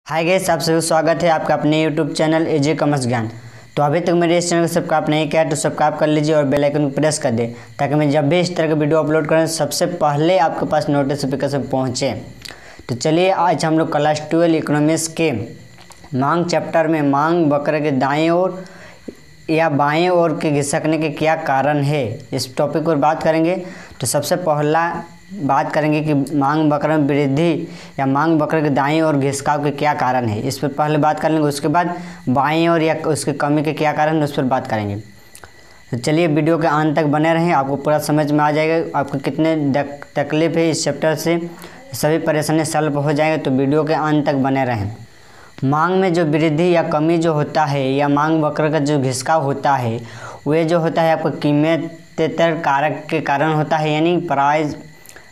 Hi guys, आप सभी स्वागत है आपका अपने यूट्यूब चैनल एजे कॉमर्स ज्ञान। तो अभी तक मेरे इस चैनल को सब्सक्राइब नहीं किया तो सब्सक्राइब कर लीजिए और बेल आइकन को प्रेस कर दें ताकि मैं जब भी इस तरह का वीडियो अपलोड करें सबसे पहले आपके पास नोटिफिकेशन पहुंचे। तो चलिए आज हम लोग क्लास 12 इकोनॉमिक्स के मांग चैप्टर में मांग वक्र के दाएँ ओर या बाएं ओर के घिसकने के क्या कारण है इस टॉपिक पर बात करेंगे। तो सबसे पहला बात करेंगे कि मांग वक्र में वृद्धि या मांग वक्र के दाएं ओर घिसकाव के क्या कारण है, इस पर पहले बात कर लेंगे। उसके बाद बाएं ओर या उसकी कमी के क्या कारण है उस पर बात करेंगे। तो चलिए वीडियो के अंत तक बने रहें, आपको पूरा समझ में आ जाएगा आपको कितने तकलीफ है इस चैप्टर से, सभी परेशानी सॉल्व हो जाएंगे। तो वीडियो के अंत तक बने रहें। मांग में जो वृद्धि या कमी जो होता है या मांग वक्र का जो घिसकाव होता है वह जो होता है आपको कीमतेतर कारक के कारण होता है, यानी price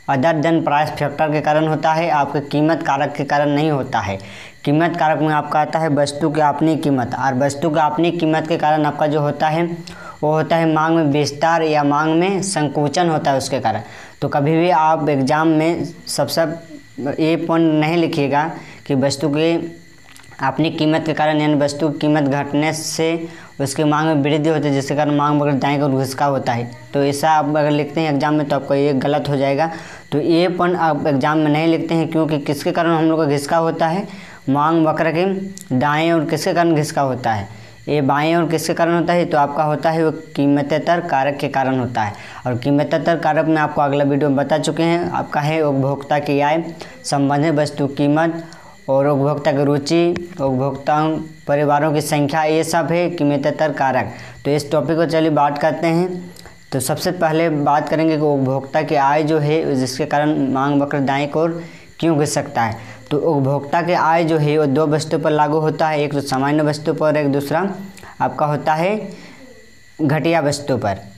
other than price factor के कारण होता है, आपके कीमत कारक के कारण नहीं होता है। कीमत कारक में आपका आता है वस्तु की अपनी कीमत, और वस्तु की अपनी कीमत के कारण आपका जो होता है वो होता है मांग में विस्तार या मांग में संकुचन होता है उसके कारण। तो कभी भी आप एग्ज़ाम में सबसे ये पॉइंट नहीं लिखिएगा कि वस्तु के अपनी कीमत के कारण यानी वस्तु की कीमत घटने से उसकी मांग में वृद्धि होती है जिसके कारण मांग वक्र दाएं ओर घिसकाव होता है। तो ऐसा आप अगर लिखते हैं एग्जाम में तो आपका ये गलत हो जाएगा। तो ये पॉइंट आप एग्जाम में नहीं लिखते हैं क्योंकि किसके कारण हम लोग का घिसकाव होता है, मांग वक्र के दाएं ओर किसके कारण घिसकाव होता है, ये बाएं ओर किसके कारण होता है, तो आपका होता है वो कीमतेतर कारक के कारण होता है। और कीमतेतर कारक में आपको अगला वीडियो में बता चुके हैं, आपका है उपभोक्ता की आय, संबंधित वस्तु कीमत और उपभोक्ता की रुचि, उपभोक्ताओं परिवारों की संख्या, ये सब है कीमतेतर कारक। तो इस टॉपिक को चलिए बात करते हैं। तो सबसे पहले बात करेंगे कि उपभोक्ता की आय जो है जिसके कारण मांग वक्र दाएं ओर क्यों घिस सकता है। तो उपभोक्ता की आय जो है वो दो वस्तु पर लागू होता है, एक तो सामान्य वस्तु पर, एक दूसरा आपका होता है घटिया वस्तु पर।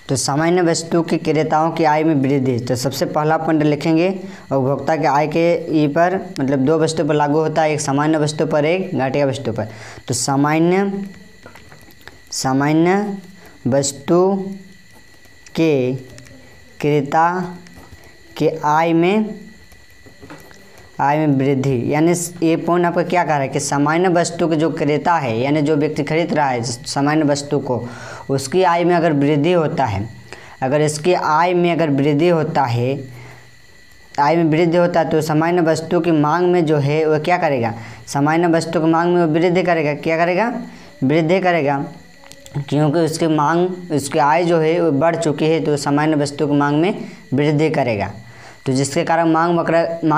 तो सामान्य वस्तु की क्रेताओं की आय में वृद्धि, तो सबसे पहला पॉइंट लिखेंगे उपभोक्ता के आय के ई पर मतलब दो वस्तु पर लागू होता है, एक सामान्य वस्तु पर एक घटिया वस्तु पर। तो सामान्य वस्तु के क्रेता के आय में वृद्धि, यानी ये पॉइंट आपका क्या कह रहा है कि सामान्य वस्तु के जो क्रेता है यानी जो व्यक्ति खरीद रहा है सामान्य वस्तु को, उसकी आय में अगर वृद्धि होता है, अगर इसकी आय में अगर वृद्धि होता है, आय में वृद्धि होता है तो सामान्य वस्तु की मांग में जो है वो क्या करेगा, सामान्य वस्तु की मांग में वो वृद्धि करेगा, क्या करेगा, वृद्धि करेगा, क्योंकि उसकी मांग उसकी आय जो है वो बढ़ चुकी है तो सामान्य वस्तु की मांग में वृद्धि करेगा। तो जिसके कारण मांग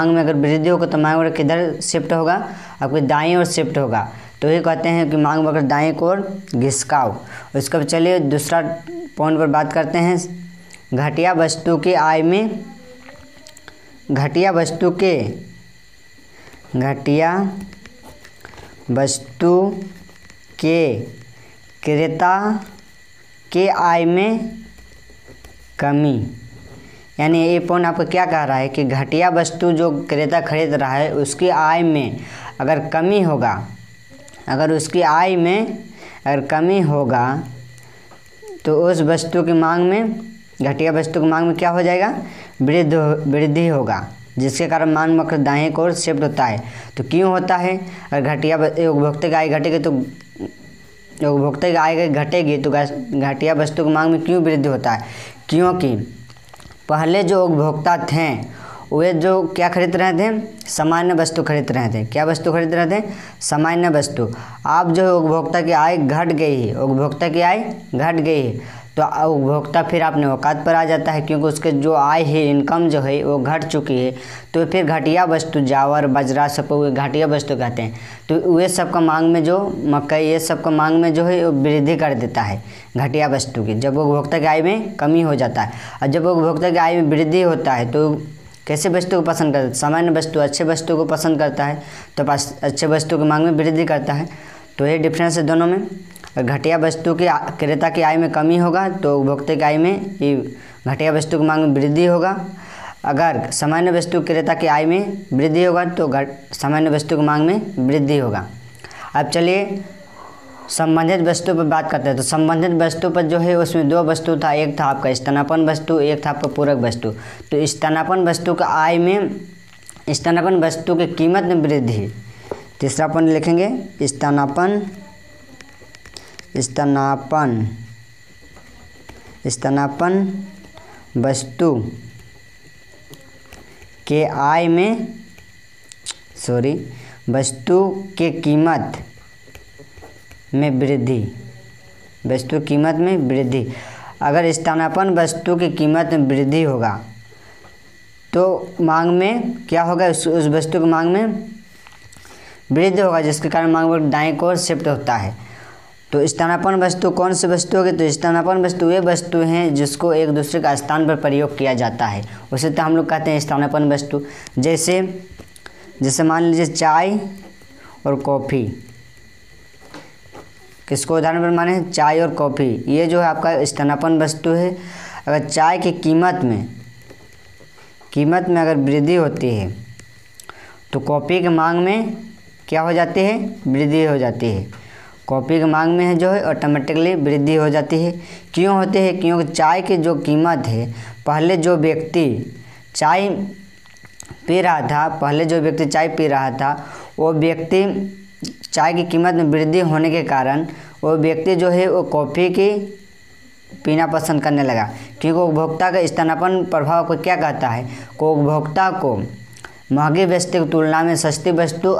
में अगर वृद्धि होगा तो मांग वक्र किधर शिफ्ट होगा, आपके दाएं ओर शिफ्ट होगा। तो ये कहते हैं कि मांग वक्र दाएं ओर घिसकाव। उसके बाद चलिए दूसरा पॉइंट पर बात करते हैं, घटिया वस्तु की आय में घटिया वस्तु के क्रेता के आय में कमी, यानी ये पॉइंट आपको क्या कह रहा है कि घटिया वस्तु जो क्रेता खरीद रहा है उसकी आय में अगर कमी होगा, अगर उसकी आय में अगर कमी होगा तो उस वस्तु की मांग में, घटिया वस्तु की मांग में क्या हो जाएगा, वृद्धि होगा, जिसके कारण मांग वक्र दाएं ओर शिफ्ट होता है। तो क्यों होता है, अगर उपभोक्ता की आय घटेगी तो उपभोक्ता की आय घटेगी तो घटिया वस्तु की मांग में क्यों वृद्धि होता है, क्योंकि पहले जो उपभोक्ता थे वे जो क्या खरीद रहे थे, सामान्य वस्तु खरीद रहे थे। क्या वस्तु खरीद रहे थे, सामान्य वस्तु। अब जो उपभोक्ता की आय घट गई है, उपभोक्ता की आय घट गई है तो उपभोक्ता फिर अपने औकात पर आ जाता है क्योंकि उसके जो आय है इनकम जो है वो घट चुकी है। तो फिर घटिया वस्तु ज्वार बाजरा सबको घटिया वस्तु कहते हैं। तो वे सब का मांग में जो मकई ये सब का मांग में जो है वो वृद्धि कर देता है घटिया वस्तु की, जब उपभोक्ता की आय में कमी हो जाता है। और जब उपभोक्ता की आय में वृद्धि होता है तो कैसे वस्तु को पसंद करता है, सामान्य वस्तु अच्छे वस्तु को पसंद करता है तो अच्छे वस्तु की मांग में वृद्धि करता है। तो ये डिफरेंस है दोनों में। घटिया वस्तु की क्रेता की आय में कमी होगा तो उपभोक्ता की आय में ये घटिया वस्तु की मांग में वृद्धि होगा। अगर सामान्य वस्तु क्रेता की आय में वृद्धि होगा तो सामान्य वस्तु की मांग में वृद्धि होगा। अब चलिए संबंधित वस्तु पर बात करते हैं। तो संबंधित वस्तु पर जो है उसमें दो वस्तु था, एक था आपका स्थानापन्न वस्तु, एक था आपका पूरक वस्तु। तो स्थानापन्न वस्तु का आय में स्थानापन्न वस्तु की कीमत में वृद्धि। तीसरा पॉइंट लिखेंगे स्थानापन्न वस्तु के वस्तु के कीमत में वृद्धि। वस्तु कीमत में वृद्धि। अगर स्थानापन्न वस्तु की कीमत में वृद्धि होगा तो मांग में क्या होगा, उस वस्तु की मांग में वृद्धि होगा, जिसके कारण मांग दाएं को शिफ्ट होता है। तो स्थानापन्न वस्तु कौन सी वस्तु होगी, तो स्थानापन्न वस्तु वे वस्तु हैं जिसको एक दूसरे का स्थान पर प्रयोग किया जाता है, उसे तो हम लोग कहते हैं स्थानापन्न वस्तु। जैसे मान लीजिए चाय और कॉफ़ी, किसको उदाहरण पर माने, चाय और कॉफ़ी, ये जो है आपका स्थानापन्न वस्तु है। अगर चाय की कीमत में अगर वृद्धि होती है तो कॉफ़ी की मांग में क्या हो जाती है, वृद्धि हो जाती है। कॉफ़ी की मांग में है जो है ऑटोमेटिकली वृद्धि हो जाती है। क्यों होती है, क्योंकि चाय की जो कीमत है, पहले जो व्यक्ति चाय पी रहा था वो व्यक्ति चाय की कीमत में वृद्धि होने के कारण वो व्यक्ति जो है वो कॉफ़ी की पीना पसंद करने लगा, क्योंकि उपभोक्ता का स्थानापन्न प्रभाव को क्या कहता है, को उपभोक्ता को महंगी वस्तु की तुलना में सस्ती वस्तु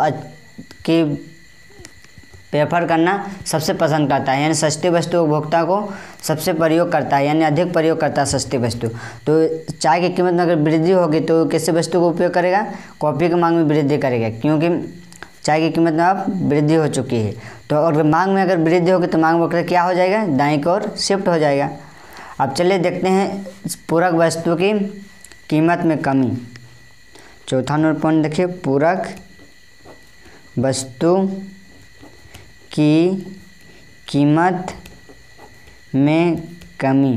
की प्रेफर करना सबसे पसंद करता है, यानी सस्ती वस्तु उपभोक्ता को सबसे प्रयोग करता है, यानी अधिक प्रयोग करता है सस्ती वस्तु। तो चाय की कीमत में अगर वृद्धि होगी तो किसी वस्तु को उपयोग करेगा, कॉफ़ी की मांग में वृद्धि करेगा, क्योंकि चाय की कीमत में अब वृद्धि हो चुकी है। तो अगर मांग में अगर वृद्धि होगी तो मांग वक्र क्या हो जाएगा, दाईं की ओर शिफ्ट हो जाएगा। अब चलिए देखते हैं पूरक वस्तु की कीमत में कमी। चौथा नंबर पॉइंट देखिए, पूरक वस्तु की कीमत में कमी।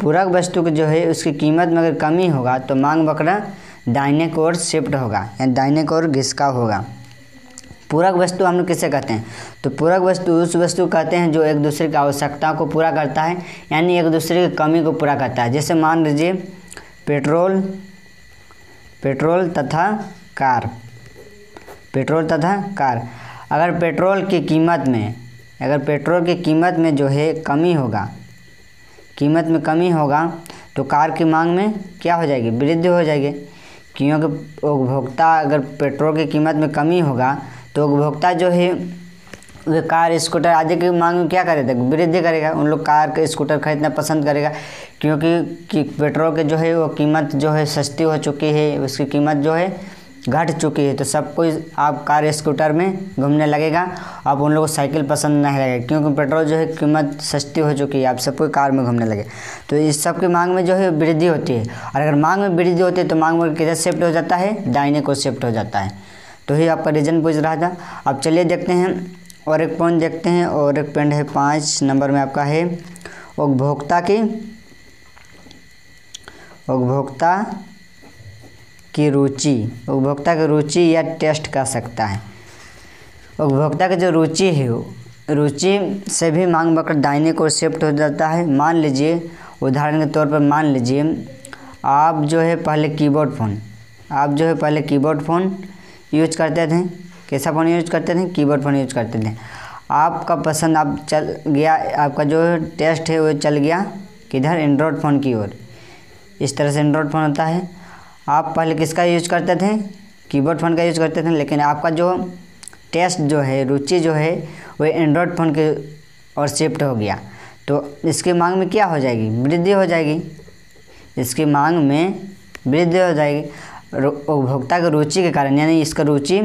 पूरक वस्तु की जो है उसकी कीमत में अगर कमी होगा तो मांग वक्र दाहिने की ओर शिफ्ट होगा, यानी दाहिने की ओर घिसका होगा। पूरक वस्तु हम लोग किसे कहते हैं, तो पूरक वस्तु उस वस्तु कहते हैं जो एक दूसरे की आवश्यकता को पूरा करता है, यानी एक दूसरे की कमी को पूरा करता है। जैसे मान लीजिए पेट्रोल तथा कार। अगर पेट्रोल की कीमत में जो है कमी होगा तो कार की मांग में क्या हो जाएगी, वृद्धि हो जाएगी, क्योंकि उपभोक्ता अगर पेट्रोल की कीमत में कमी होगा तो उपभोक्ता जो है वे कार स्कूटर आदि की मांग में क्या करेगा, वृद्धि करेगा। उन लोग कार के स्कूटर खरीदना पसंद करेगा, क्योंकि पेट्रोल के जो है वो कीमत जो है सस्ती हो चुकी है, उसकी कीमत जो है घट चुकी है। तो सब कोई आप कार स्कूटर में घूमने लगेगा, अब उन लोगों को साइकिल पसंद नहीं लगेगा, क्योंकि पेट्रोल जो है कीमत सस्ती हो चुकी है, आप सब कोई कार में घूमने लगे। तो इस सब की मांग में जो है वृद्धि होती है, और अगर मांग में वृद्धि होती है तो मांग में किधर शिफ्ट हो जाता है, दाहिने को शिफ्ट हो जाता है। तो ही आपका रीजन पूछ रहा था। अब चलिए देखते हैं और एक पॉइंट देखते हैं, और एक पॉइंट है 5 नंबर में आपका है उपभोक्ता की रुचि या टेस्ट कर सकता है। उपभोक्ता की जो रुचि है, रुचि से भी मांग वक्र दाहिने को शिफ्ट हो जाता है। मान लीजिए, उदाहरण के तौर पर मान लीजिए आप जो है पहले कीबोर्ड फ़ोन यूज करते थे। कैसा फ़ोन यूज करते थे, कीबोर्ड फ़ोन यूज करते थे। आपका पसंद चल गया, आपका जो टेस्ट है वो चल गया किधर, एंड्रॉयड फ़ोन की ओर। इस तरह से एंड्रॉयड फ़ोन होता है। आप पहले किसका यूज करते थे, कीबोर्ड फ़ोन का यूज करते थे, लेकिन आपका जो टेस्ट जो है, रुचि जो है वो एंड्रॉयड फ़ोन की ओर शिफ्ट हो गया। तो इसकी मांग में क्या हो जाएगी, वृद्धि हो जाएगी। इसकी मांग में वृद्धि हो जाएगी उपभोक्ता की रुचि के कारण, यानी इसका रुचि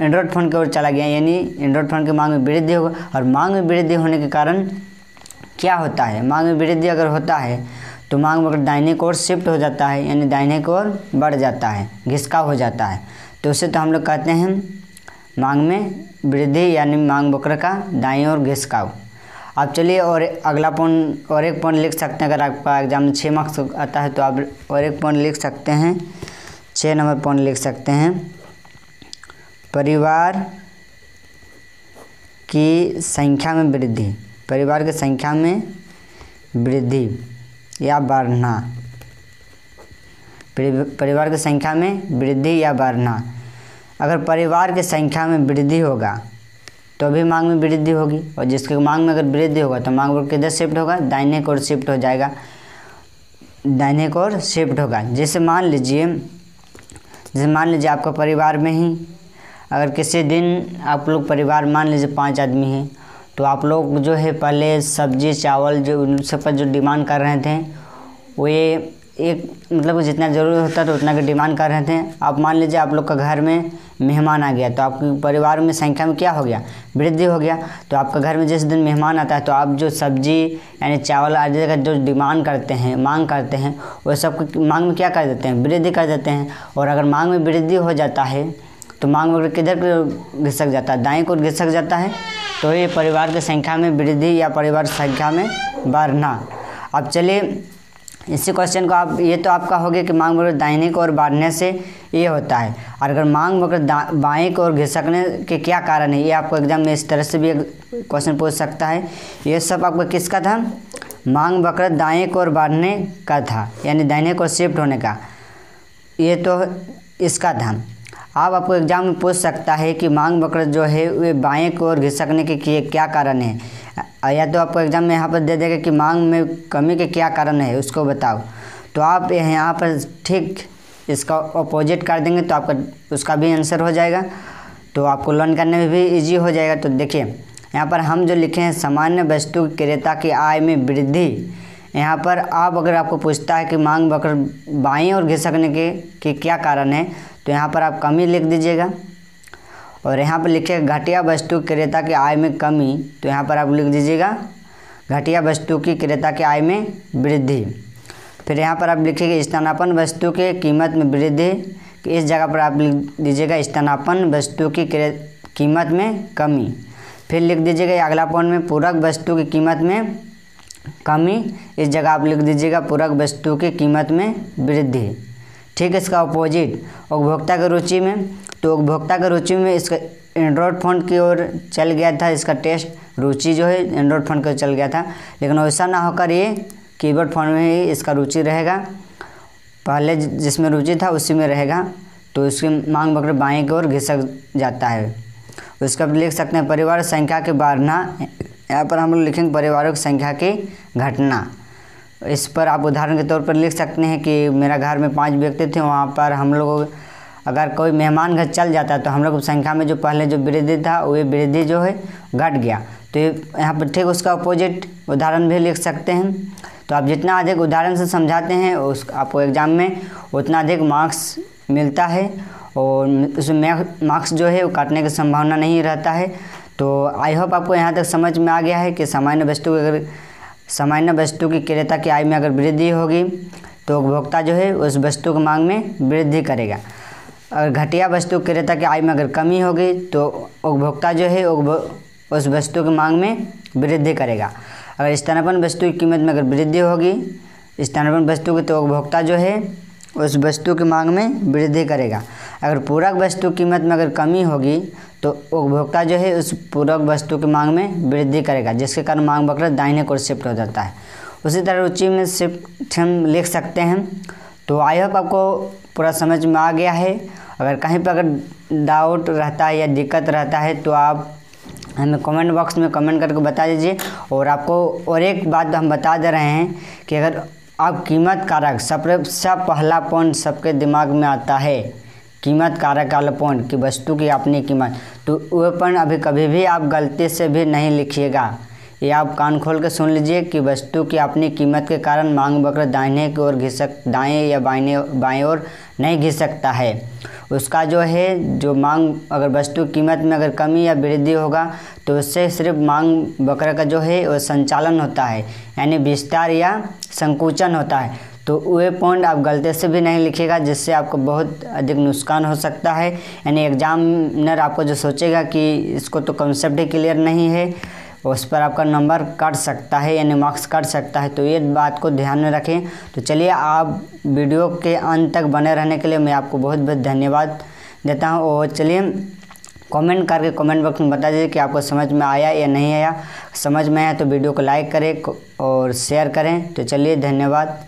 एंड्रॉयड फ़ोन की ओर चला गया, यानी एंड्रॉयड फ़ोन की मांग में वृद्धि होगा। और मांग में वृद्धि होने के कारण क्या होता है, मांग में वृद्धि अगर होता है तो मांग वक्र दाहिने की ओर शिफ्ट हो जाता है, यानी दाहिने की ओर बढ़ जाता है, घिसका हो जाता है। तो उसे तो हम लोग कहते हैं मांग में वृद्धि, यानी मांग वक्र का दाईं ओर घिसकाव। अब चलिए और अगला पॉइंट, और एक पॉइंट लिख सकते हैं। अगर आपका एग्जाम में 6 मार्क्स आता है तो आप और एक पॉइंट लिख सकते हैं, 6 नंबर पॉइंट लिख सकते हैं, परिवार की संख्या में वृद्धि। परिवार की संख्या में वृद्धि या बढ़ना, परिवार की संख्या में वृद्धि या बढ़ना। अगर परिवार की संख्या में वृद्धि होगा तो भी मांग में वृद्धि होगी, और जिसके मांग में अगर वृद्धि होगा तो मांग वक्र किधर शिफ्ट होगा, दाहिने की ओर शिफ्ट हो जाएगा, दाहिने की ओर शिफ्ट होगा। जैसे मान लीजिए आपका परिवार में ही अगर किसी दिन आप लोग परिवार मान लीजिए 5 आदमी हैं, तो आप लोग जो है पहले सब्जी चावल जो उन सब पर जो डिमांड कर रहे थे वो ये एक मतलब जितना ज़रूरत होता था उतना का डिमांड कर रहे थे। आप मान लीजिए आप लोग का घर में मेहमान आ गया, तो आपके परिवार में संख्या में क्या हो गया, वृद्धि हो गया। तो आपका घर में जिस दिन मेहमान आता है तो आप जो सब्जी यानी चावल आदि का जो डिमांड करते हैं, मांग करते हैं, वो सब मांग में क्या कर देते हैं, वृद्धि कर देते हैं। और अगर मांग में वृद्धि हो जाता है तो मांग वक्र किधर घिसक जाता है, दाएँ को घिसक जाता है। तो ये परिवार की संख्या में वृद्धि या परिवार संख्या में बढ़ना। अब चलिए इसी क्वेश्चन को आप ये तो आपका हो गया कि मांग वक्र दाहिने की ओर बढ़ने से ये होता है, और अगर मांग वक्र बाएं की ओर घिसकने के क्या कारण है, ये आपको एग्जाम में इस तरह से भी क्वेश्चन पूछ सकता है। ये सब आपका किसका था, मांग वक्र दाएं की ओर बढ़ने का था, यानी दाहिने की ओर शिफ्ट होने का, ये तो इसका था। अब आपको एग्जाम में पूछ सकता है कि मांग वक्र जो है वे बाएं की ओर घिसकने के क्या कारण है, या तो आपको एग्जाम में यहाँ पर दे देगा कि मांग में कमी के क्या कारण है उसको बताओ। तो आप यहाँ पर ठीक इसका अपोजिट कर देंगे तो आपका उसका भी आंसर हो जाएगा, तो आपको लर्न करने में भी इजी हो जाएगा। तो देखिए यहाँ पर हम जो लिखे हैं सामान्य वस्तु क्रेता की आय में वृद्धि, यहाँ पर आप अगर आपको पूछता है कि मांग वक्र बाईं ओर घिसकने के क्या कारण है, तो यहाँ पर आप कमी लिख दीजिएगा, और यहाँ पर लिखे घटिया वस्तु क्रेता की आय में कमी, तो यहाँ पर आप लिख दीजिएगा घटिया वस्तु की क्रेता की आय में वृद्धि। फिर यहाँ पर आप लिखिएगा स्थानापन्न वस्तु के कीमत में वृद्धि, इस जगह पर आप लिख दीजिएगा स्थानापन्न वस्तु की कीमत में कमी। फिर लिख दीजिएगा अगला पॉइंट में पूरक वस्तु की कीमत में कमी, इस जगह आप लिख दीजिएगा पूरक वस्तु की कीमत में वृद्धि। ठीक है, इसका अपोजिट उपभोक्ता की रुचि में, तो उपभोक्ता की रुचि में इसका एंड्रॉयड फ़ोन की ओर चल गया था, इसका टेस्ट रुचि जो है एंड्रॉयड फ़ोन की ओर चल गया था, लेकिन वैसा ना होकर ये कीबोर्ड फ़ोन में ही इसका रुचि रहेगा, पहले जिसमें रुचि था उसी में रहेगा, तो इसकी मांग वक्र बाएं की ओर घिसक जाता है। उसका लिख सकते हैं परिवार संख्या के बढ़ना, यहाँ पर हम लोग लिखेंगे परिवारों की संख्या की घटना। इस पर आप उदाहरण के तौर पर लिख सकते हैं कि मेरा घर में 5 व्यक्ति थे, वहाँ पर हम लोग अगर कोई मेहमान घर चल जाता है तो हम लोग संख्या में जो पहले जो वृद्धि था वो वृद्धि जो है घट गया। तो यहाँ पर ठीक उसका अपोजिट उदाहरण भी लिख सकते हैं। तो आप जितना अधिक उदाहरण से समझाते हैं उस आपको एग्ज़ाम में उतना अधिक मार्क्स मिलता है, और उसमें मार्क्स जो है वो काटने की संभावना नहीं रहता है। तो आई होप आपको यहाँ तक समझ में आ गया है कि सामान्य वस्तु की क्रेता की आय में अगर वृद्धि होगी तो उपभोक्ता जो है उस वस्तु की मांग में वृद्धि करेगा। अगर घटिया वस्तु क्रेता की आय में अगर कमी होगी तो उपभोक्ता जो है उस वस्तु की मांग में वृद्धि करेगा। अगर स्थानापन्न वस्तु की कीमत में अगर वृद्धि होगी स्थानापन्न वस्तु की, तो उपभोक्ता जो है उस वस्तु की मांग में वृद्धि करेगा। अगर पूरक वस्तु कीमत में अगर कमी होगी तो उपभोक्ता जो है उस पूरक वस्तु की मांग में वृद्धि करेगा, जिसके कारण मांग वक्र दाहिने की ओर शिफ्ट हो जाता है। उसी तरह रुचि में शिफ्ट हम लिख सकते हैं। तो आई होप आपको पूरा समझ में आ गया है। अगर कहीं पर अगर डाउट रहता है या दिक्कत रहता है तो आप हमें कमेंट बॉक्स में कमेंट करके बता दीजिए। और आपको और एक बात हम बता दे रहे हैं कि अगर आप कीमत कारक सबसे पहला पॉइंट सबके दिमाग में आता है, कीमत कारक वाला पॉइंट कि वस्तु की अपनी कीमत, तो वो पॉइंट अभी कभी भी आप गलती से भी नहीं लिखिएगा। ये आप कान खोल के सुन लीजिए कि वस्तु की अपनी कीमत के कारण मांग वक्र दाहिने की ओर दाएं या बाएं ओर नहीं घिस सकता है। उसका जो है जो मांग अगर वस्तु कीमत में अगर कमी या वृद्धि होगा तो उससे सिर्फ मांग वक्र का जो है वो संचालन होता है, यानी विस्तार या संकुचन होता है। तो वो पॉइंट आप गलती से भी नहीं लिखिएगा, जिससे आपको बहुत अधिक नुकसान हो सकता है। यानी एग्जामिनर आपको जो सोचेगा कि इसको तो कंसेप्ट ही क्लियर नहीं है, उस पर आपका नंबर कट सकता है, यानी मार्क्स कट सकता है। तो ये बात को ध्यान में रखें। तो चलिए आप वीडियो के अंत तक बने रहने के लिए मैं आपको बहुत बहुत धन्यवाद देता हूँ। और चलिए कमेंट करके कमेंट बॉक्स में बता दीजिए कि आपको समझ में आया या नहीं आया। समझ में आया तो वीडियो को लाइक करें और शेयर करें। तो चलिए धन्यवाद।